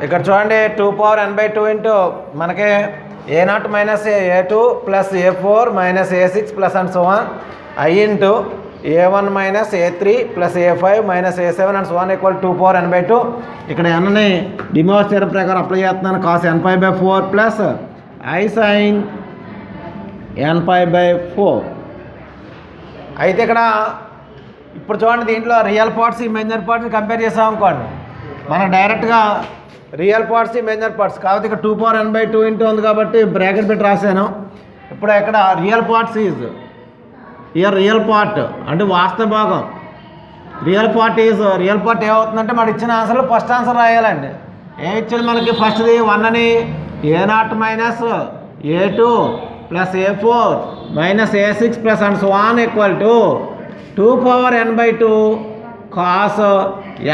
ఇక్కడ చూడండి 2n/2 into మనకి a0 minus a2 plus a4 minus a6 plus and so on I into a1 minus a3 plus a5 minus a7 and so on equal 2n/2. ఇక్కడ ఎన్ని డిమోవర్స్ theorem ప్రకారం apply చేస్తున్నాను. cos nπ/4 plus I sin nπ/4. అయితే ఇక్కడ ఇప్పుడు చూడండి దీంట్లో real parts imaginary parts compare చేసాం అనుకోండి, మనం డైరెక్ట్గా రియల్ పార్ట్స్ ఇమేజినరీ పార్ట్స్ కాబట్టి ఇక్కడ 2n/2 ఇంటూ ఉంది కాబట్టి బ్రాకెట్ పెట్టి రాశాను. ఇప్పుడు ఇక్కడ real parts is real part అంటే వాస్తవ భాగం. రియల్ పార్ట్ ఏమవుతుందంటే మనకి ఇచ్చిన ఆన్సర్లో ఫస్ట్ ఆన్సర్ రాయాలండి. ఏమి ఇచ్చింది మనకి ఫస్ట్ది 1 అని a0 minus a2 plus a4 minus a6 plus and so on equal to 2n/2 cos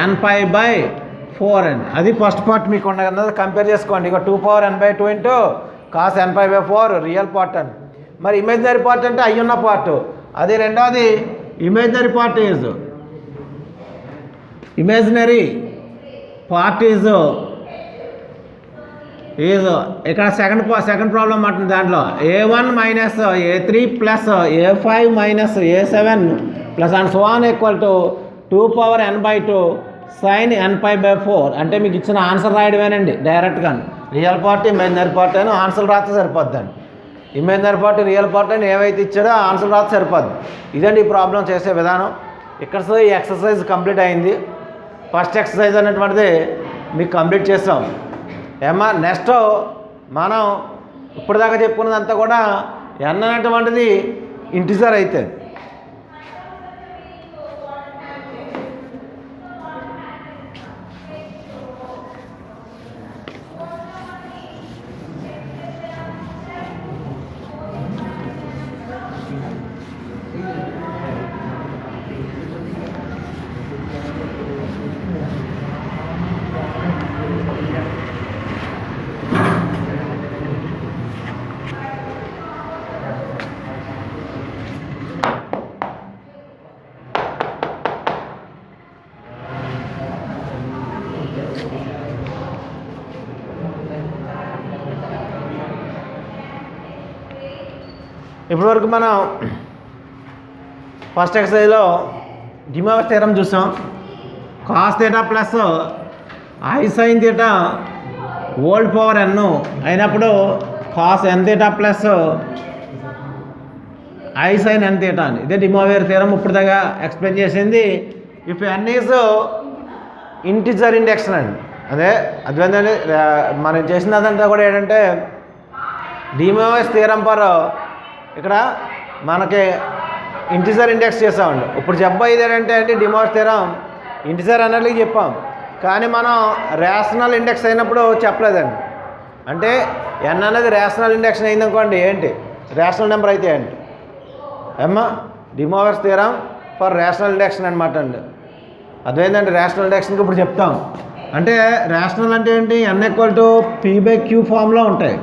nπ/4 అండి. అది ఫస్ట్ పార్ట్ మీకు ఉన్నది కంపేర్ చేసుకోండి. ఇక 2n/2 into cos nπ/4 real part అండి. మరి ఇమేజినరీ పార్ట్ అంటే అయ్యున్న పార్ట్, అది రెండోది ఇమేజినరీ పార్ట్ ఈజ్ ఇక్కడ సెకండ్ ప్రాబ్లం అంటుంది. దాంట్లో a1 minus a3 plus a5 minus a7 plus and so on equal to 2n/2 sin nπ/4 అంటే మీకు ఇచ్చిన ఆన్సర్ రాయడమేనండి డైరెక్ట్గా. రియల్ పార్ట్ ఇమేజినరీ పార్ట్ అని ఆన్సర్ రాస్తే సరిపోద్దండి. ఇమేజినరీ పార్ట్ రియల్ పార్ట్ అని ఏవైతే ఇచ్చాడో ఆన్సర్ రాస్తే సరిపోద్ది. ఇదండి ఈ ప్రాబ్లం చేసే విధానం. ఇక్కడ ఈ ఎక్సర్సైజ్ కంప్లీట్ అయింది. ఫస్ట్ ఎక్సర్సైజ్ అనేటువంటిది మీకు కంప్లీట్ చేస్తాం. ఏమా నెక్స్ట్ మనం ఇప్పటిదాకా చెప్పుకున్నదంతా కూడా n అనేటువంటిది ఇంటిజర్ అయితే ఇప్పటివరకు మనం ఫస్ట్ ఎక్సర్సైజ్లో డిమోవర్స్ థియరం చూసాం. cos θ plus I sin θ whole power n అయినప్పుడు cos nθ plus I sin nθ అని ఇదే డిమోవర్ థియరం ఇప్పుడు దాకా ఎక్స్ప్లెయిన్ చేసింది. If n is integer index అండి. అదే అదేంటంటే మనం చేసినదంతా కూడా ఏంటంటే డిమోవర్స్ థియరం ఫర్ ఇక్కడ మనకి ఇంటిజర్ ఇండెక్స్ చేసామండి. ఇప్పుడు చెప్పబోయేది ఏంటంటే డిమోవర్స్ థియరం ఇంటిజర్ అన్నట్లుగా చెప్పాం, కానీ మనం రేషనల్ ఇండెక్స్ అయినప్పుడు చెప్పలేదండి. అంటే n అనేది రేషనల్ ఇండెక్స్ అయిందనుకోండి, ఏంటి రేషనల్ నెంబర్ అయితే ఏంటి ఏమ్మా డిమోవర్స్ థియరం ఫర్ రేషనల్ ఇండక్షన్ అనమాట అండి. అదేంటంటే రేషనల్ ఇండక్షన్కి ఇప్పుడు చెప్తాం. అంటే రేషనల్ అంటే ఏంటి n = p/q ఫామ్లో ఉంటాయి.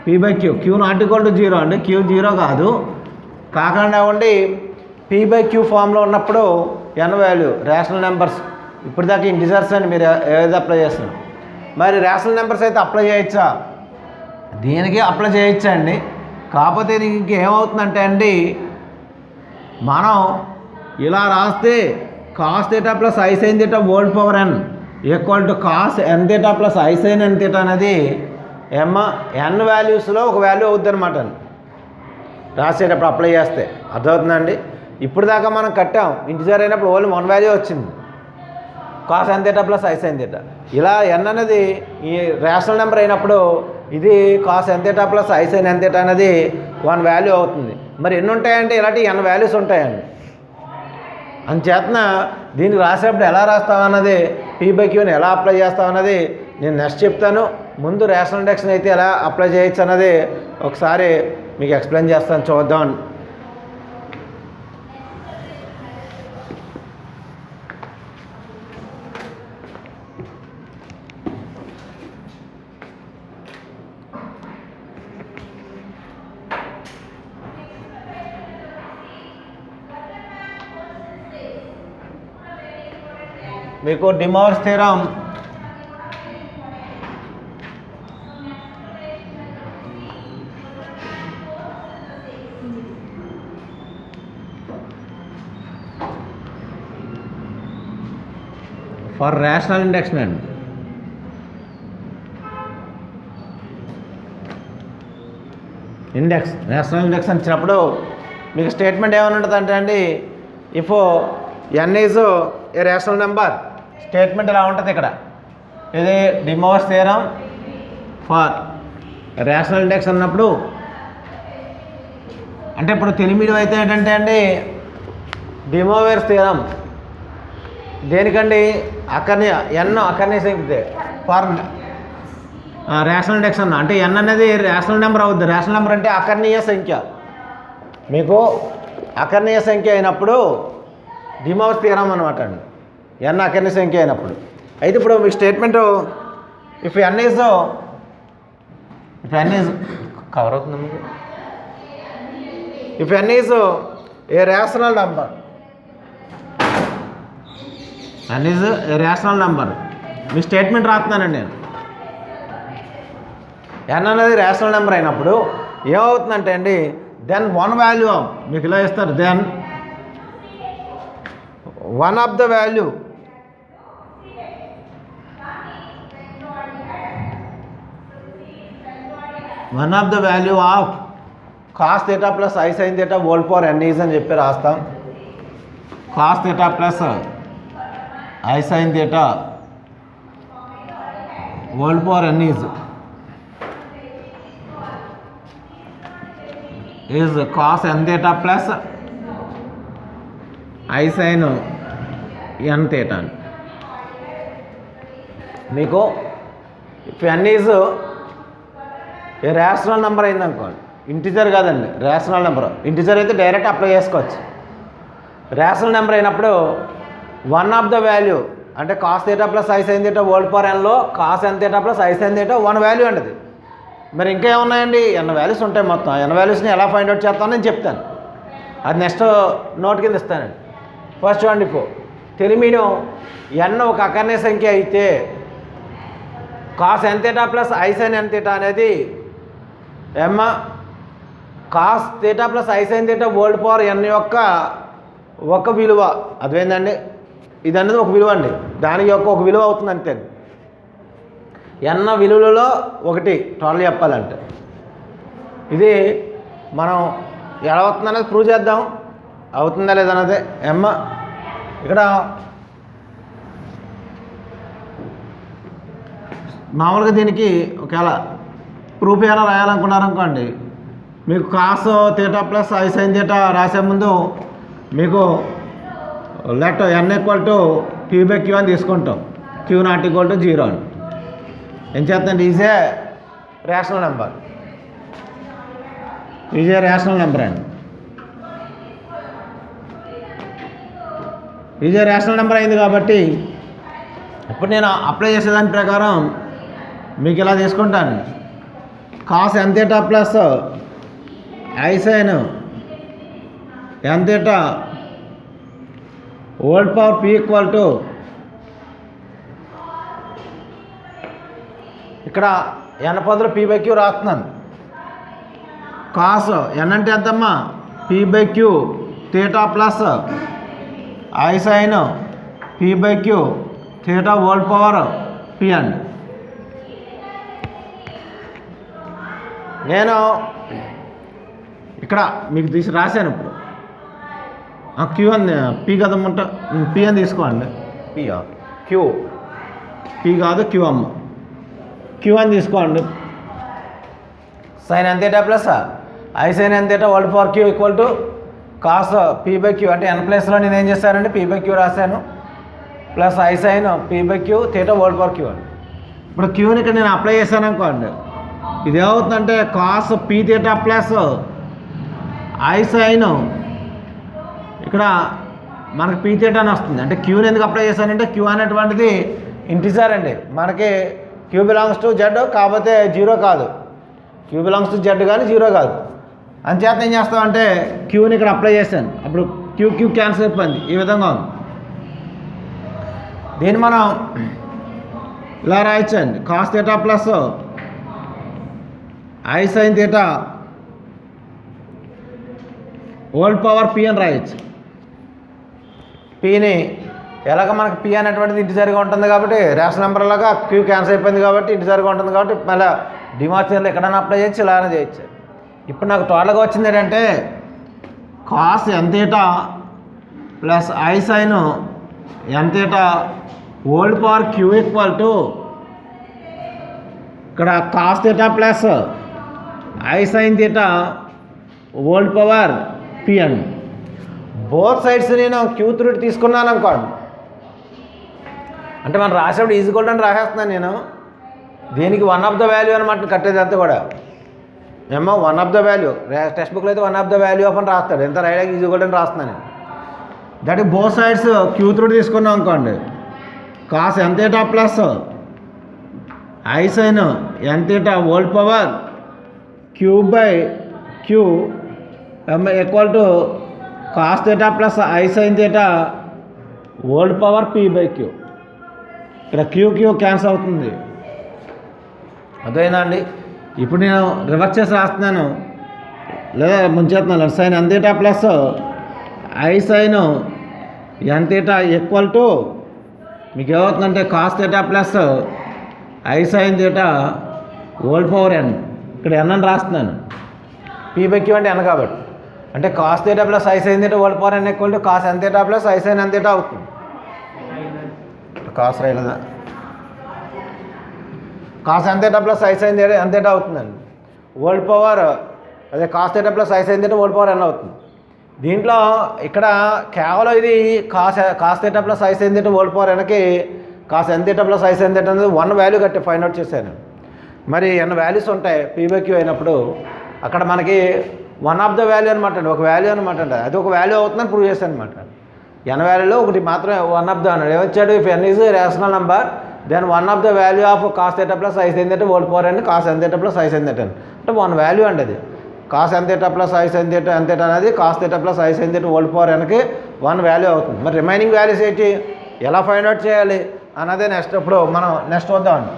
p/q q not equal to 0 అంటే q 0 కాదు, కాకుండా ఉండి p/q ఫామ్లో ఉన్నప్పుడు n వాల్యూ రేషనల్ నెంబర్స్. ఇప్పుడు దాకా ఇంటిజర్స్ అని మీరు ఏదైతే అప్లై చేస్తున్నారు, మరి రేషనల్ నెంబర్స్ అయితే అప్లై చేయొచ్చా? దీనికి అప్లై చేయొచ్చా అండి. కాకపోతే దీనికి ఏమవుతుందంటే అండి, మనం ఇలా రాస్తే cos θ plus I sin θ whole power n equal to cos nθ plus I sin nθ అనేది n వాల్యూస్లో ఒక వాల్యూ అవుద్ది అనమాట. రాసేటప్పుడు అప్లై చేస్తే అర్థమవుతుందండి. ఇప్పుడు దాకా మనం కట్టాం, ఇంటిజర్ అయినప్పుడు ఓన్లీ 1 వాల్యూ వచ్చింది, cos nθ plus I sin θ. ఇలా n అనేది ఈ రేషనల్ నెంబర్ అయినప్పుడు ఇది cos nθ plus I sin nθ అనేది 1 వాల్యూ అవుతుంది. మరి ఎన్ని ఉంటాయంటే ఇలాంటి n వాల్యూస్ ఉంటాయండి. అందుచేతన దీనికి రాసేటప్పుడు ఎలా రాస్తామన్నది, p/qని ఎలా అప్లై చేస్తామన్నది నేను నెక్స్ట్ చెప్తాను. ముందు రేషనల్ ఇండక్షన్ అయితే ఎలా అప్లై చేయొచ్చు అన్నది ఒకసారి మీకు ఎక్స్ప్లెయిన్ చేస్తాను, చూద్దాం. మీకు De Moivre's theorem for rational index అండి. ఇండెక్స్ రేషనల్ ఇండెక్స్ అని ఇచ్చినప్పుడు మీకు స్టేట్మెంట్ ఏమైనా ఉంటుంది అంటే అండి, if n is a rational number, statement ఇలా ఉంటుంది. ఇక్కడ ఇది De Moivre's theorem for rational index అన్నప్పుడు, అంటే ఇప్పుడు తెలిమిడి అయితే ఏంటంటే అండి, డి మోవర్స్ థియరం దేనికండి, అకర్ణీయ సంఖ్య ఫర్ రేషనల్ ఇండెక్స్ అన్న, అంటే ఎన్ అనేది రేషనల్ నెంబర్ అవుద్ది. రేషనల్ నెంబర్ అంటే అకర్ణీయ సంఖ్య. మీకు అకర్ణీయ సంఖ్య అయినప్పుడు డి మోవర్స్ థియరం అనమాట అండి, ఎన్ అకర్ణీయ సంఖ్య అయినప్పుడు. అయితే ఇప్పుడు మీ statement if n is cover అవుతుంది మీకు, if n is a rational number, n is a rational number, మీ స్టేట్మెంట్ రాస్తున్నానండి నేను. ఎన్ అనేది రేషనల్ నెంబర్ అయినప్పుడు ఏమవుతుందంటే అండి, దెన్ వన్ వాల్యూ మీకు ఇలా ఇస్తారు, then one of the value of cos theta plus i sine theta whole power n is అని చెప్పి రాస్తాం. Cos theta plus i sine theta whole power n is cos n theta plus i sine n theta. మీకు if n is a rational number అయిందనుకోండి, integer కాదండి, rational number. Integer అయితే direct apply చేసుకోవచ్చు. Rational number అయినప్పుడు one of the value అంటే cos theta plus i sine theta whole power ఎన్లో cos n theta plus i sine theta one value అండి అది. మరి ఇంకా ఏమున్నాయండి, ఎన్ వాల్యూస్ ఉంటాయి. మొత్తం ఎన్ వాల్యూస్ని ఎలా ఫైండ్ అవుట్ చేస్తానో నేను చెప్తాను, అది నెక్స్ట్ నోట్ కింద ఇస్తానండి. ఫస్ట్ చూడండి, ఇప్పుడు తెలిమిను ఎన్ ఒక అకర్ణీయ సంఖ్య అయితే cos n theta plus i sine n theta అనేది cos theta plus i sine theta whole power n యొక్క ఒక విలువ. అదేంటండి, ఇది అనేది ఒక విలువ అండి, దాని యొక్క ఒక విలువ అవుతుంది అంతే. ఎన్న విలువలలో ఒకటి టోటల్ చెప్పాలంటే ఇది మనం ఎలా అవుతుంది అనేది ప్రూవ్ చేద్దాం, అవుతుందా లేదన్నదే. ఇక్కడ మామూలుగా దీనికి ఒకవేళ ప్రూఫ్ ఏమైనా రాయాలనుకున్నారనుకోండి, మీకు cos theta plus i sine theta రాసే ముందు మీకు let n equal to p by q అని తీసుకుంటాం. క్యూ నాట్ ఈక్వల్ టు 0 అని. ఏం చేస్తుందండి, EJ rational number, EJ rational number అండి. ఈజే రేషనల్ నెంబర్ అయింది కాబట్టి ఇప్పుడు నేను అప్లై చేసేదాని ప్రకారం మీకు ఇలా తీసుకుంటాను. Cos n theta plus i sine n theta whole power p equal to, ఇక్కడ ఎన్ పదులు పీ బై క్యూ రాస్తున్నాను. కాస్ ఎన్ అంటే ఎంతమ్మా, p by q theta plus i sine p by q theta whole power p అండి. నేను ఇక్కడ మీకు తీసి రాశాను. ఇప్పుడు క్యూ అని పీ కదమ్మంట, పీ అని తీసుకోండి. క్యూ పీ కాదు, క్యూ అమ్మ, క్యూ అని తీసుకోండి. Sine n theta plus i sine n theta whole power q equal to cos p by q, అంటే ఎన్ ప్లస్లో నేను ఏం చేశానంటే పీ బై క్యూ రాశాను, plus i sine p by q theta whole power q అని. ఇప్పుడు క్యూని ఇక్కడ నేను అప్లై చేశాను అనుకోండి, ఇది ఏమవుతుందంటే cos p theta plus i sine, ఇక్కడ మనకి పీ థీటా అని వస్తుంది. అంటే క్యూని ఎందుకు అప్లై చేశానంటే క్యూ అనేటువంటిది ఇంటిజర్ అండి, మనకి క్యూ బిలాంగ్స్ టు జెడ్, కాకపోతే 0 కాదు. క్యూ బిలాంగ్స్ టు జెడ్ కానీ 0 కాదు. అంచేత ఏం చేస్తామంటే క్యూని ఇక్కడ అప్లై చేశాను, అప్పుడు క్యూ క్యాన్సిల్ అయిపోయింది. ఈ విధంగా ఉంది. దీన్ని మనం ఇలా రాయొచ్చండి, cos theta plus i sine theta whole power p అని రాయొచ్చు. పీని ఎలాగ మనకు పి అనేటువంటిది ఇంటిజర్గా ఉంటుంది కాబట్టి రేషన్ నెంబర్ లాగా క్యూ క్యాన్సిల్ అయిపోయింది కాబట్టి ఇంటిజర్గా ఉంటుంది కాబట్టి మళ్ళీ డిమార్చర్లో ఎక్కడైనా అప్లై చేయొచ్చు, ఇలానే చేయొచ్చు. ఇప్పుడు నాకు టోటల్గా వచ్చింది ఏంటంటే cos n theta plus i sine n theta whole power q equal to ఇక్కడ cos theta plus i sine theta whole power p n. Both sides నేను క్యూ త్రూ తీసుకున్నాను అనుకోండి, అంటే మనం రాసేప్పుడు ఈజీక్వల్ అని రాసేస్తున్నాను నేను. దీనికి వన్ ఆఫ్ ద వాల్యూ అనమాట కట్టేది అంతా కూడా. ఏమో one of the value text బుక్లో అయితే one of the value of అని రాస్తాడు, ఎంత రైడాకి ఈజీక్వల్ అని రాస్తున్నాను. That both sides q th root తీసుకున్నాం అనుకోండి, cos n theta plus i sine n theta whole power q by q equal to cos theta plus i sine theta whole power p by q. ఇక్కడ q q cancel అవుతుంది, అర్థమైందా అండి? ఇప్పుడు నేను reverse చేసి రాస్తున్నాను, లేదా ముంచేస్తున్నాను. Sine ఎంతేటా plus i sine n theta equal to మీకు ఏమవుతుందంటే cos theta plus i sine theta whole power n. ఇక్కడ ఎన్ అని రాస్తున్నాను, పీ బై క్యూ అంటే ఎన్ కాబట్టి. అంటే cos theta plus i sine theta whole power n equal to cos n theta plus i sine n theta అవుతుంది. Cos రైలదా cos n theta plus i sine theta n theta అవుతుందండి. Whole power అదే cos theta plus i sine theta whole power n అవుతుంది. దీంట్లో ఇక్కడ కేవలం ఇది cos theta plus i sine theta whole power ఎన్కి cos n theta plus i sine theta అనేది one value కట్టి ఫైండ్ అవుట్ చేశాను. మరి ఎన్ వాల్యూస్ ఉంటాయి పీ బై క్యూ అయినప్పుడు, అక్కడ మనకి వన్ ఆఫ్ ద వాల్యూ అనమాట అండి, ఒక వాల్యూ అనమాట అండి. అది ఒక వాల్యూ అవుతుందని ప్రూవ్ చేశాను అనమాట. ఎన్ వాల్యూలో ఒకటి మాత్రమే వన్ ఆఫ్ ద అన్నాడు. ఏమొచ్చాడు? If n is rational number then one of the value of cos theta plus i sine theta whole power and cos n theta plus i sine theta అంటే one value అండి. అది cos n theta plus i sine theta n theta అనేది cos theta plus i sine theta whole power ఎన్కి one value అవుతుంది. మరి remaining values ఏంటి, ఎలా find out చేయాలి అన్నదే నెక్స్ట్. ఇప్పుడు మనం నెక్స్ట్ వద్దామండి.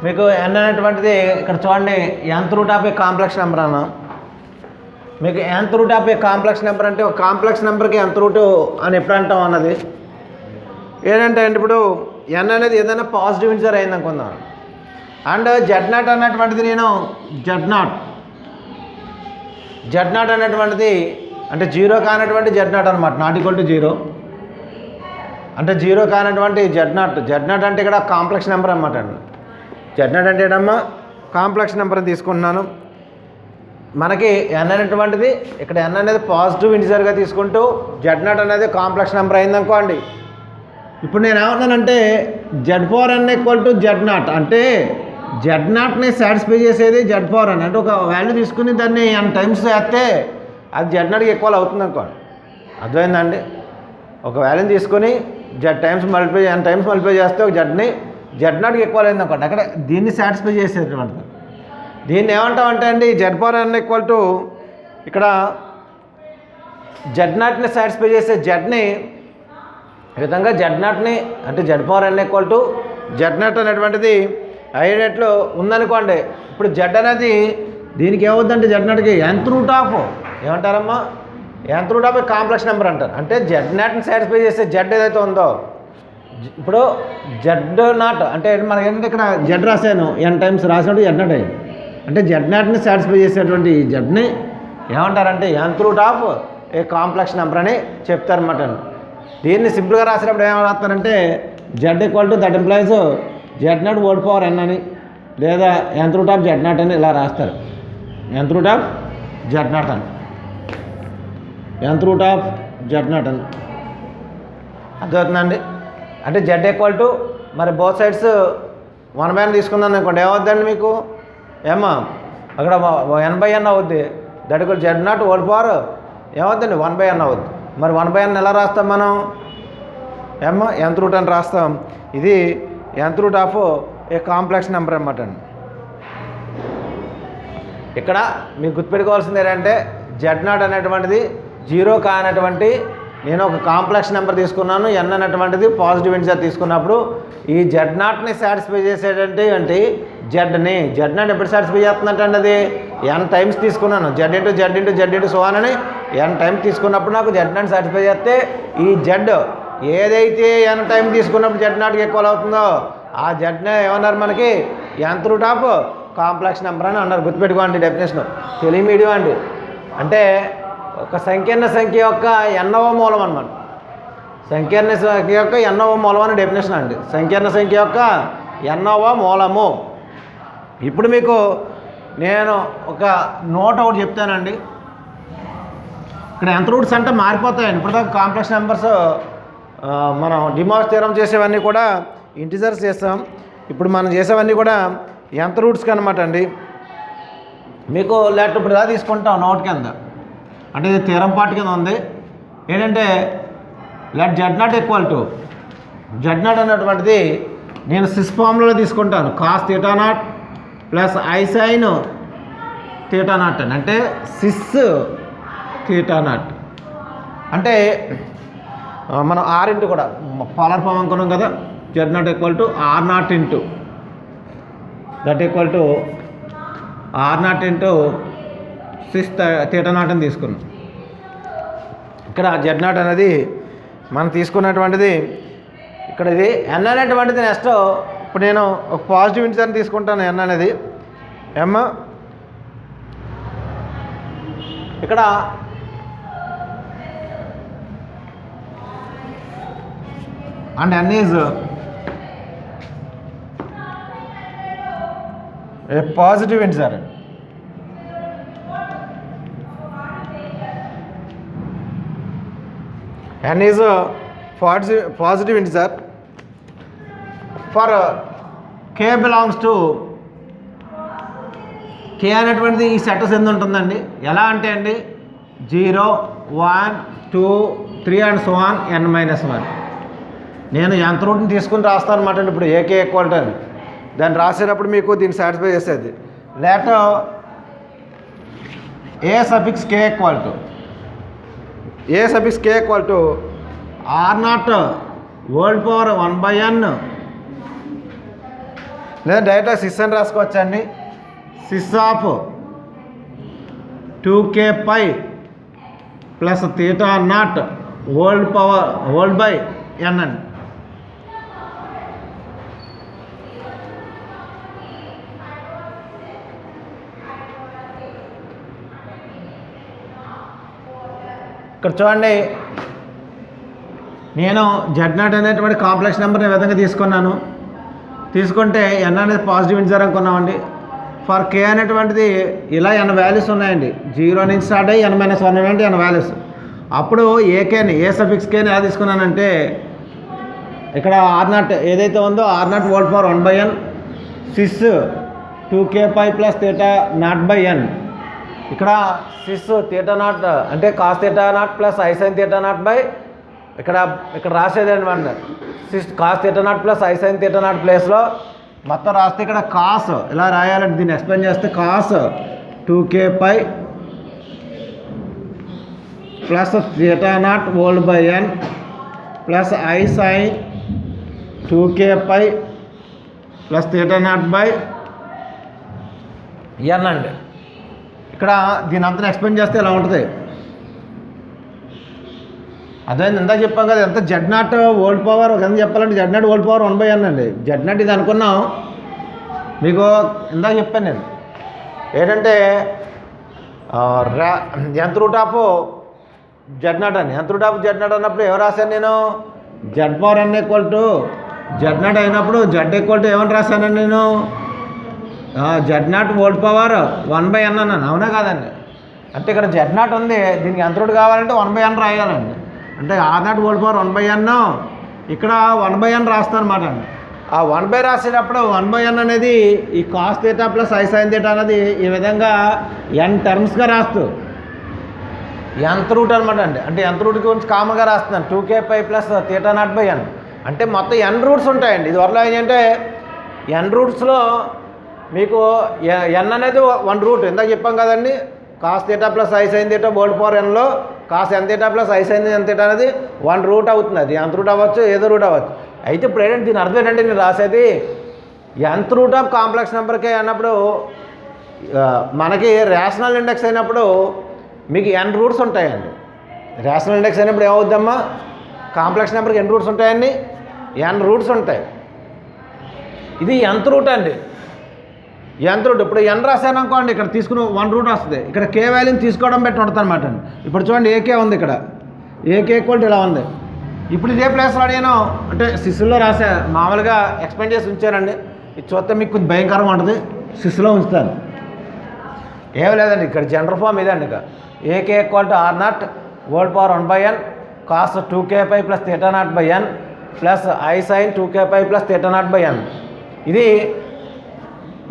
మీకు ఎన్ అనేటువంటిది ఇక్కడ చూడండి, nth root of a complex number అన్న. మీకు nth root of a complex number అంటే ఒక కాంప్లెక్స్ నెంబర్కి nth రూట్ అని ఎప్పుడు అంటాం అన్నది ఏంటంటే ఇప్పుడు ఎన్ అనేది ఏదైనా పాజిటివ్ ఇంటిజర్ అయింది అనుకుందాం. అండ్ జెడ్ నాట్ అన్నటువంటిది నేను జెడ్ నాట్ అనేటువంటిది అంటే జీరో కానటువంటి జెడ్ నాట్ అనమాట, నాట్ ఈక్వల్ టు జీరో. అంటే జీరో కానటువంటి జెడ్ నాట్ అంటే ఇక్కడ కాంప్లెక్స్ నెంబర్ అనమాట అండి. జెడ్ నాట్ అంటే ఏంటమ్మా కాంప్లెక్స్ నెంబర్ అని తీసుకుంటున్నాను. మనకి ఎన్ అనేటువంటిది ఇక్కడ ఎన్ అనేది పాజిటివ్ ఇంటిజర్గా తీసుకుంటూ జెడ్ నాట్ అనేది కాంప్లెక్స్ నెంబర్ అయిందనుకోండి. ఇప్పుడు నేను ఏమన్నానంటే z power n equal to z naught అంటే జెడ్ నాట్ని సాటిస్ఫై చేసేది జెడ్ పవర్ ఎన్. అంటే ఒక వాల్యూ తీసుకుని దాన్ని ఎన్ టైమ్స్ చేస్తే అది జెడ్ నాట్కి ఈక్వల్ అవుతుంది అనుకోండి. అర్థమైందండి? ఒక వాల్యూని తీసుకొని Z times multiply n times multiply చేస్తే ఒక జెడ్ నాట్కి ఈక్వల్ అయింది అనుకోండి. అక్కడ దీన్ని సాటిస్ఫై చేసేటువంటిది. దీన్ని ఏమంటామంటే అండి Z power n equal to ఇక్కడ జెడ్ నాట్ని సాటిస్ఫై చేసే జెడ్ని ఈ విధంగా జెడ్ నాట్ని అంటే Z power n equal to z not అనేటువంటిది ఐడెంట్లో ఉందనుకోండి. ఇప్పుడు జెడ్ అనేది దీనికి ఏమవుద్దంటే Z నాట్కి nth root of ఏమంటారమ్మా nth root of complex number అంటారు. అంటే జెడ్ నాట్ని సాటిస్ఫై చేసే జెడ్ ఏదైతే ఉందో ఇప్పుడు జెడ్ నాట్ అంటే మనకి ఏంటంటే ఇక్కడ జెడ్ రాశాను n టైమ్స్ రాసినట్టు జెడ్ నాట్ అయ్యింది. అంటే జెడ్ నాట్ని సాటిస్ఫై చేసేటువంటి ఈ జెడ్ని ఏమంటారంటే nth root of a complex number అని చెప్తారన్నమాట. దీన్ని సింపుల్గా రాసినప్పుడు ఏం రాస్తారంటే z equal to that implies z naught whole power n అని లేదా nth root of z naught అని ఇలా రాస్తారు. nth root of z naught అని nth root of z naught అని అర్థమవుతుందండి. అంటే జెడ్ ఈక్వల్ టు మరి బోత్ సైడ్స్ 1/n తీసుకుందాం అనుకోండి ఏమవుద్దండి మీకు ఏమా అక్కడ n/n అవుద్ది. That equal z naught whole power ఏమవుద్దండి 1/n అవుద్ది. మరి 1/n ఎలా రాస్తాం మనం ఏమో nth రూట్ అని రాస్తాం. ఇది nth root of a complex number అన్నమాట అండి. ఇక్కడ మీకు గుర్తుపెట్టుకోవాల్సింది ఏంటంటే జెడ్ నాట్ అనేటువంటిది 0 కానటువంటి నేను ఒక కాంప్లెక్స్ నెంబర్ తీసుకున్నాను. n అనేటువంటిది పాజిటివ్ ఇంటిజర్ తీసుకున్నప్పుడు ఈ జెడ్ నాట్ని సాటిస్ఫై చేసేటంటే ఏంటి జెడ్ నాట్ ఎప్పుడు సాటిస్ఫై చేస్తుందంటే అది n టైమ్స్ తీసుకున్నాను. జెడ్ సో అని n టైమ్స్ తీసుకున్నప్పుడు నాకు జెడ్ నాట్ సాటిస్ఫై చేస్తే ఈ జెడ్ ఏదైతే n టైం తీసుకున్నప్పుడు జెడ్ నాట్కి ఈక్వల్ అవుతుందో ఆ జెడ్నే ఏమన్నారు మనకి nth root of complex number అని అన్నారు. గుర్తుపెట్టుకోండి డెఫినేషన్ తెలియ మీడియం అండి. అంటే ఒక సంకీర్ణ సంఖ్య యొక్క nవ మూలం అన్నమాట. సంకీర్ణ సంఖ్య యొక్క nవ మూలం అని డెఫినేషన్ అండి. సంకీర్ణ సంఖ్య యొక్క nవ మూలము. ఇప్పుడు మీకు నేను ఒక నోట్ ఒకటి చెప్తానండి. ఇక్కడ nth రూట్స్ అంటే మారిపోతాయండి. ఇప్పుడు దాకా కాంప్లెక్స్ నెంబర్స్ మనం డిమాస్ థియరం చేసేవన్నీ కూడా ఇంటిజర్స్ చేస్తాం. ఇప్పుడు మనం చేసేవన్నీ కూడా nth రూట్స్కి అనమాట అండి. మీకు లేకపోతే ఇప్పుడు ఇలా తీసుకుంటాం నోట్ కింద అంటే ఇది థియరం పార్ట్ కింద ఉంది. ఏంటంటే let Z not equal to z not అనేటువంటిది నేను సిస్ ఫార్ములాలో తీసుకుంటాను. Cos theta not plus i sine theta not అని అంటే సిస్ థీటా నాట్ అంటే మనం ఆర్ ఇంటూ కూడా పాలర్ ఫామ్ అనుకున్నాం కదా. Z not equal to r not into that equal to r not into cis theta not అని తీసుకున్నాం. ఇక్కడ జెడ్ నాట్ అనేది మనం తీసుకున్నటువంటిది ఇక్కడ ఇది n అనేటువంటిది నెక్స్ట్ ఇప్పుడు నేను ఒక పాజిటివ్ ఇంటిజర్ తీసుకుంటాను. n అనేది m ఇక్కడ and n is a positive integer. n is a positive integer for k belongs to k అనేటువంటిది ఈ సెట్స్ ఎంత ఉంటుందండి ఎలా అంటే అండి 0 1 2 3 అండ్ సో ఆన్ n-1 నేను nth రూట్ని తీసుకుని రాస్తాను అనమాట అండి. ఇప్పుడు ఏకే ఈక్వల్ టు అని దాన్ని రాసేటప్పుడు మీకు దీన్ని సాటిస్ఫై చేసేది let a suffix k equal to r not whole power 1/n లేదా డైరెక్ట్గా సిస్ అని రాసుకోవచ్చండి. Cis of 2k pi plus theta not whole by n అండి. ఇక్కడ చూడండి నేను జెడ్ నాట్ అనేటువంటి కాంప్లెక్స్ నెంబర్ని ఈ విధంగా తీసుకున్నాను. తీసుకుంటే n అనేది పాజిటివ్ ఇంటిజర్ అనుకున్నామండి. ఫర్ k అనేటువంటిది ఇలా n వాల్యూస్ ఉన్నాయండి. 0 నుంచి స్టార్ట్ అయ్యి n-1 అంటే n వాల్యూస్. అప్పుడు ఏకేని ఏ సఫిక్స్ కేని ఎలా తీసుకున్నానంటే ఇక్కడ ఆర్ నాట్ ఏదైతే ఉందో r not whole power 1/n cis 2k pi plus theta not by n ఇక్కడ సిస్ థీటా నాట్ అంటే cos theta not plus i sine theta not by ఇక్కడ రాసేది అనమాట cis cos theta not plus i sine theta not ప్లేస్లో మొత్తం రాస్తే ఇక్కడ cos ఇలా రాయాలంటే దీన్ని ఎక్స్ప్లెయిన్ చేస్తే cos 2k pi plus theta not whole by n plus i sine 2k pi plus theta not by n అండి. ఇక్కడ దీని అంతా ఎక్స్ప్లెయిన్ చేస్తే ఇలా ఉంటుంది. అదే ఇందాక చెప్పాం కదా, ఎంత జెడ్ నాట్ వోల్ట్ పవర్ ఒక ఎంత చెప్పాలంటే Z not volt power 1/n అండి. జెడ్ నాట్ ఇది అనుకున్నాం, మీకు ఇందాక చెప్పాను నేను ఏంటంటే nth root of z naught అని. nth root of z not అన్నప్పుడు ఎవరు రాశాను నేను, Z power n equal to z not అయినప్పుడు జెడ్ ఈక్వల్ టు ఏమని రాశానండి నేను, Z not volt power 1/n అన్నాను. అవునా కాదండి? అంటే ఇక్కడ జెడ్ నాట్ ఉంది, దీనికి nth రూట్ కావాలంటే 1/n రాయాలండి. అంటే r0 వోల్ట్ పవర్ 1/n, ఇక్కడ 1/n రాస్తాను అనమాట అండి. ఆ 1/n రాసేటప్పుడు 1/n అనేది ఈ cos theta plus i sine theta అనేది ఈ విధంగా n టర్మ్స్గా రాస్తూ nth రూట్ అనమాట అండి. అంటే nth రూట్ గురించి కామన్గా రాస్తున్నాను 2k π plus theta not by n. అంటే మొత్తం n రూట్స్ ఉంటాయండి. ఇది వరలో ఏంటంటే n రూట్స్లో మీకు n అనేది 1 రూట్. ఇందాక చెప్పాం కదండి, cos theta plus i sine theta whole power nలో కాస్ n థీటా plus i sine n theta అనేది 1 రూట్ అవుతుంది. అది nth రూట్ అవ్వచ్చు, ఏదో రూట్ అవ్వచ్చు. అయితే ఇప్పుడు ఏంటంటే దీని అర్థం ఏంటంటే నేను రాసేది nth రూట్ ఆఫ్ కాంప్లెక్స్ నెంబర్కే అన్నప్పుడు మనకి రేషనల్ ఇండెక్స్ అయినప్పుడు మీకు n రూట్స్ ఉంటాయండి. రేషనల్ ఇండెక్స్ అయినప్పుడు ఏమవుద్దమ్మా, కాంప్లెక్స్ నెంబర్కి n రూట్స్ ఉంటాయండి, n రూట్స్ ఉంటాయి. ఇది nth రూట్ అండి. nth రూట్ ఇప్పుడు n రాశాను అనుకోండి, ఇక్కడ తీసుకుని 1 రూట్ వస్తుంది. ఇక్కడ k వాల్యూని తీసుకోవడం పెట్టి ఉంటుంది అనమాట అండి. ఇప్పుడు చూడండి ఏకే ఉంది, ఇక్కడ ఏకే ఈక్వల్ ఇలా ఉంది. ఇప్పుడు ఇదే ప్లేస్లో అడిగాను అంటే సిస్సులో రాసా, మామూలుగా ఎక్స్ప్లెయిన్ చేసి ఉంచానండి. ఇది చూస్తే మీకు కొంచెం భయంకరంగా ఉంటుంది, సిస్సులో ఉంచుతాను. ఏం లేదండి, ఇక్కడ జనరల్ ఫామ్ ఇదండి. ఇక a k equal to r0 whole power 1/n cos 2k π plus theta not by n plus i sine 2k π plus theta not by n. ఇది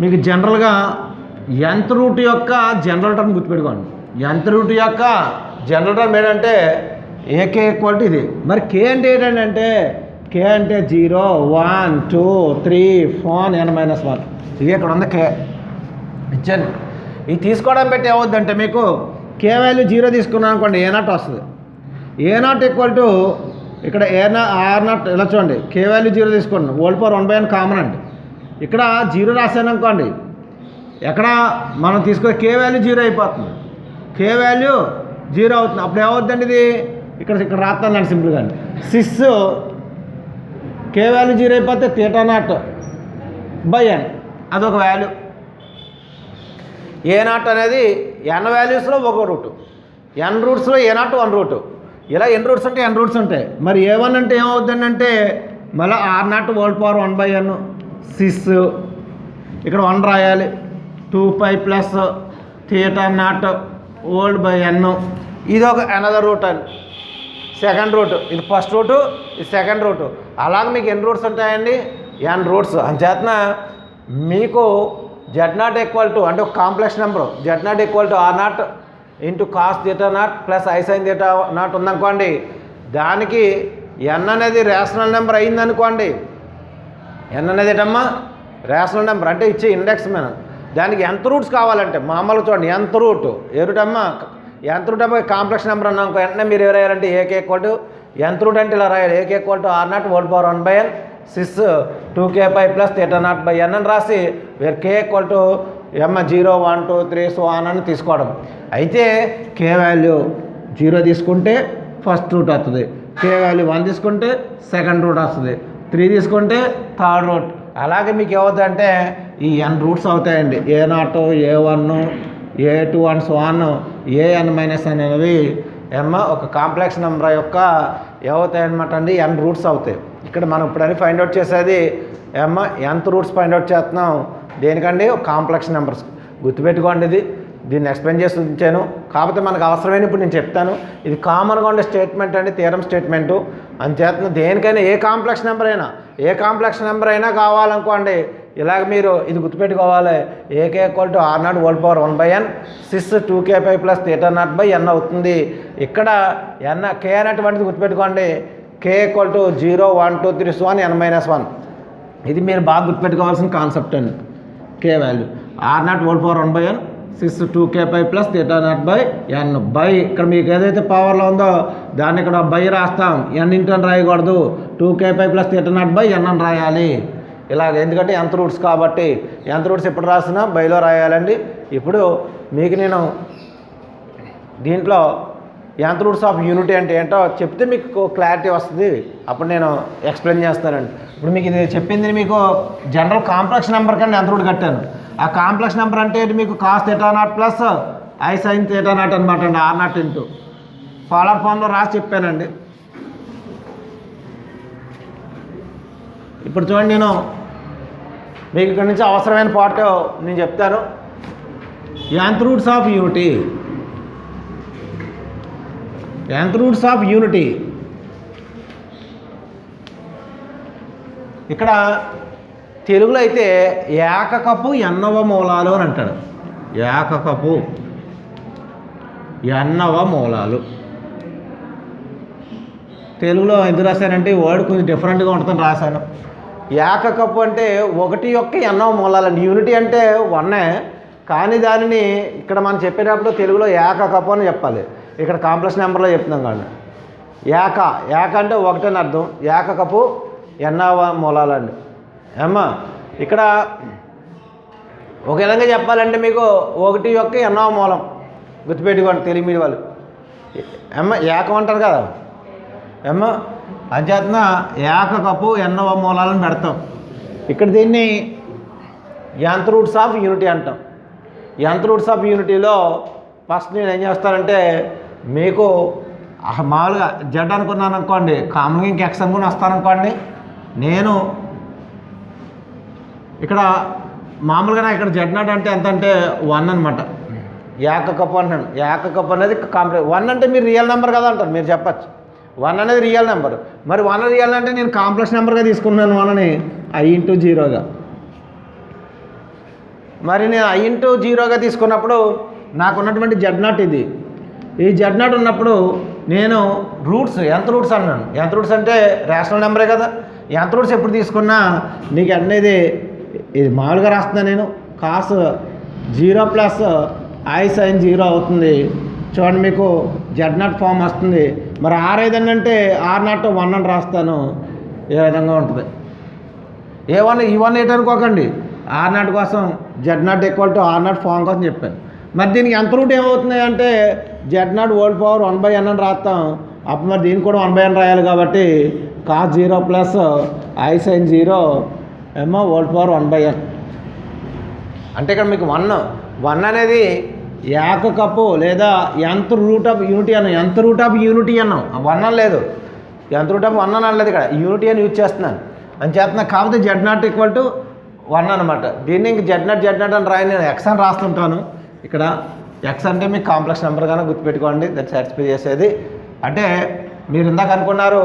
మీకు జనరల్గా nth రూట్ యొక్క జనరల్ టర్మ్ గుర్తుపెట్టుకోండి. nth రూట్ యొక్క general term ఏంటంటే a k equal to ఇది. మరి కే అంటే ఏంటంటే కే అంటే 0 1 2 3 4 n-1. ఇది ఇక్కడ ఉంది కే ఇచ్చాను. ఇది తీసుకోవడం పెట్టి ఏమవుద్దంటే మీకు కే వాల్యూ 0 తీసుకున్నాను అనుకోండి, A0 వస్తుంది. A0 ఈక్వల్ టు ఇక్కడ R0 ఇలా చూడండి, కే వాల్యూ 0 తీసుకోండి, వోల్ట్ పవర్ 1/n కామన్ అండి. ఇక్కడ 0 రాశాను అనుకోండి, ఎక్కడ మనం తీసుకునే కే వాల్యూ 0 అయిపోతుంది, కే వాల్యూ 0 అవుతుంది. అప్పుడు ఏమవుతుందండి ఇది ఇక్కడ రాస్తాను సింపుల్గా అండి. సిస్ కే వాల్యూ 0 అయిపోతే థీటా నాట్ బై n అదొక వాల్యూ. A0 అనేది n వాల్యూస్లో ఒక రూటు, n రూట్స్లో A0 1 రూటు. ఇలా n రూట్స్ ఉంటాయి, n రూట్స్ ఉంటాయి. మరి A1 అంటే ఏమవుతుందండి అంటే మళ్ళీ R0 whole power 1/n sys ఇక్కడ 1 రాయాలి, 2π plus theta naught whole by n. ఇది ఒక అనదర్ రూట్ అండి, సెకండ్ రూట్. ఇది ఫస్ట్ రూటు, ఇది సెకండ్ రూటు. అలాగే మీకు ఎన్ని రూట్స్ ఉంటాయండి, n రూట్స్. అంచేతన మీకు z0 ఈక్వల్ టు అంటే ఒక complex number z0 equal to r0 into cos theta not plus i sine theta not ఉందనుకోండి, దానికి n అనేది రేషనల్ నెంబర్ అయిందనుకోండి. n అనేది ఏంటమ్మా రేషనల్ నెంబర్ అంటే ఇచ్చే ఇండెక్స్ మీద. దానికి nth రూట్స్ కావాలంటే మామూలుగా చూడండి, nth రూట్ ఏరుటమ్మా nth రూట్ అమ్మ కాంప్లెక్స్ నెంబర్ అన్నాం వెంటనే మీరు ఎవరు రాయాలంటే a k equal to nth root అంటే ఇలా రాయాలి, a k equal to R0 whole power 1/n cis 2k π plus theta not by n అని రాసి వేరు k equal to 0 1 2 3 so on అని తీసుకోవడం. అయితే కే వాల్యూ 0 తీసుకుంటే ఫస్ట్ రూట్ వస్తుంది, కే వాల్యూ 1 తీసుకుంటే సెకండ్ రూట్ వస్తుంది, 3 తీసుకుంటే థర్డ్ రూట్. అలాగే మీకు ఏమవుతుందంటే ఈ n రూట్స్ అవుతాయండి. A0 A1 A2 and so on an-n అనేవి ఒక కాంప్లెక్స్ నెంబర్ యొక్క ఏమవుతాయి అనమాట అండి, n రూట్స్ అవుతాయి. ఇక్కడ మనం ఇప్పుడని ఫైండ్ అవుట్ చేసేది nth రూట్స్ ఫైండ్ అవుట్ చేస్తున్నాం. దేనికండి కాంప్లెక్స్ నెంబర్స్. గుర్తుపెట్టుకోండి, ఇది దీన్ని ఎక్స్ప్లెయిన్ చేసి ఉంచాను. కాకపోతే మనకు అవసరమైన ఇప్పుడు నేను చెప్తాను. ఇది కామన్గా ఉండే స్టేట్మెంట్ అండి, థియరమ్ స్టేట్మెంటు. అంచేతను దేనికైనా ఏ కాంప్లెక్స్ నెంబర్ అయినా కావాలనుకోండి, ఇలాగ మీరు ఇది గుర్తుపెట్టుకోవాలి. A k equal to R0 whole power 1/n cis 2k π plus theta not by n అవుతుంది. ఇక్కడ కే అనేటువంటిది గుర్తుపెట్టుకోండి, కే ఈక్వల్ టు 0 1 2 3 సో n-1. ఇది మీరు బాగా గుర్తుపెట్టుకోవాల్సిన కాన్సెప్ట్ అండి. K value R0 whole power 1/n cis 2k π plus theta not by n by ఇక్కడ మీకు ఏదైతే పవర్లో ఉందో దాన్ని ఇక్కడ బై రాస్తాం, n ఇంటూ అని రాయకూడదు, 2k π plus theta not by n అని రాయాలి. ఇలాగ ఎందుకంటే nth రూట్స్ కాబట్టి nth రూట్స్ ఎప్పుడు రాసినా బైలో రాయాలండి. ఇప్పుడు మీకు నేను దీంట్లో nth రూట్స్ ఆఫ్ యూనిటీ అంటే ఏంటో చెప్తే మీకు క్లారిటీ వస్తుంది. అప్పుడు నేను ఎక్స్ప్లెయిన్ చేస్తానండి. ఇప్పుడు మీకు ఇది చెప్పింది మీకు జనరల్ కాంప్లెక్స్ నెంబర్ కానీ nth రూట్ కట్టాను. ఆ కాంప్లెక్స్ నెంబర్ అంటే మీకు cos theta not plus i sine theta not అనమాట అండి. ఆర్ నాట్ ఇంటూ పోలార్ ఫామ్లో రాసి చెప్పానండి. ఇప్పుడు చూడండి, నేను మీకు ఇక్కడ నుంచి అవసరమైన పార్ట్ నేను చెప్తాను. nth roots of unity. nth roots of unity ఇక్కడ తెలుగులో అయితే ఏకకపు ఎన్నవ మూలాలు అని అంటాడు. ఏకకపు ఎన్నవ మూలాలు తెలుగులో ఎందుకు రాశానంటే ఈ వర్డ్ కొంచెం డిఫరెంట్గా ఉంటుందని రాశాను. ఏకకపు అంటే 1 యొక్క ఎన్నవ మూలాలండి. యూనిటీ అంటే 1, కానీ దానిని ఇక్కడ మనం చెప్పేటప్పుడు తెలుగులో ఏకకపు అని చెప్పాలి. ఇక్కడ కాంప్లెక్స్ నెంబర్లో చెప్తున్నాం కానీ ఏక అంటే 1 అని అర్థం. ఏకకపు ఎన్నవ మూలాలండి. ఏమ్మా ఇక్కడ ఒక విధంగా చెప్పాలంటే మీకు 1 యొక్క ఎన్నవ మూలం గుర్తుపెట్టుకోండి తెలుగు మీడియం వాళ్ళు. ఏకం అంటారు కదా. అంచేతన ఏకకపు ఎన్నవ మూలాలను పెడతాం. ఇక్కడ దీన్ని nth రూట్స్ ఆఫ్ యూనిటీ అంటాం. nth రూట్స్ ఆఫ్ యూనిటీలో ఫస్ట్ నేను ఏం చేస్తానంటే మీకు మామూలుగా జెడ్ అనుకున్నాను అనుకోండి, కామన్గా ఇంక ఎక్స్ అనుకుని వస్తాననుకోండి. నేను ఇక్కడ మామూలుగా ఇక్కడ జెడ్ నాట్ అంటే ఎంత అంటే 1 అనమాట. ఏకకపు అంటాను. ఏకకపు అనేది కాంప్లెక్స్. 1 అంటే మీరు రియల్ నెంబర్ కదా అంటారు, మీరు చెప్పచ్చు 1 అనేది రియల్ నెంబర్. మరి 1 రియల్ అంటే నేను కాంప్లెక్స్ నెంబర్గా తీసుకున్నాను 1ని i ఇంటూ 0గా. మరి నేను i ఇంటూ 0గా తీసుకున్నప్పుడు నాకు ఉన్నటువంటి జెడ్ నాట్ ఇది. ఈ జెడ్ నాట్ ఉన్నప్పుడు నేను రూట్స్ nth రూట్స్ అన్నాను. nth రూట్స్ అంటే రేషనల్ నెంబరే కదా. nth రూట్స్ ఎప్పుడు తీసుకున్నా నీకు అనేది ఇది మామూలుగా రాస్తున్నాను నేను. కాస్ 0 ప్లస్ ఐ సైన్ 0 అవుతుంది. చూడండి మీకు జెడ్ నాట్ ఫామ్ వస్తుంది. మరి ఆర్ ఏదన్నా అంటే ఆర్ నాట్ 1 అని రాస్తాను. ఏ విధంగా ఉంటుంది. ఈ వన్ ఏంటనుకోకండి, ఆర్ నాట్ కోసం z not equal to r not form కోసం చెప్పాను. మరి దీనికి nth రూట్ ఏమవుతుంది అంటే Z naught whole power 1/n అని రాస్తాం. అప్పుడు మరి దీనికి కూడా 1/n రాయాలి కాబట్టి cos 0 plus i sine 0 whole power 1/n. అంటే ఇక్కడ మీకు 1 అనేది ఏకకపు లేదా nth రూట్ ఆఫ్ యూనిటీ అన్నాం. nth రూట్ ఆఫ్ యూనిటీ అన్నాం. 1 అని లేదు. nth రూట్ ఆఫ్ 1 అని అనలేదు, ఇక్కడ యూనిటీ అని యూజ్ చేస్తున్నాను అని చేస్తున్నాను. కాకపోతే జెడ్ నాట్ ఈక్వల్ టు 1 అనమాట. దీన్ని ఇంక జెడ్ నాట్ అని రాయి, నేను ఎక్స్ అని రాస్తుంటాను. ఇక్కడ ఎక్స్ అంటే మీకు కాంప్లెక్స్ నెంబర్ కానీ గుర్తుపెట్టుకోండి. దాన్ని సాటిస్ఫై చేసేది. అంటే మీరు ఇందాక అనుకున్నారు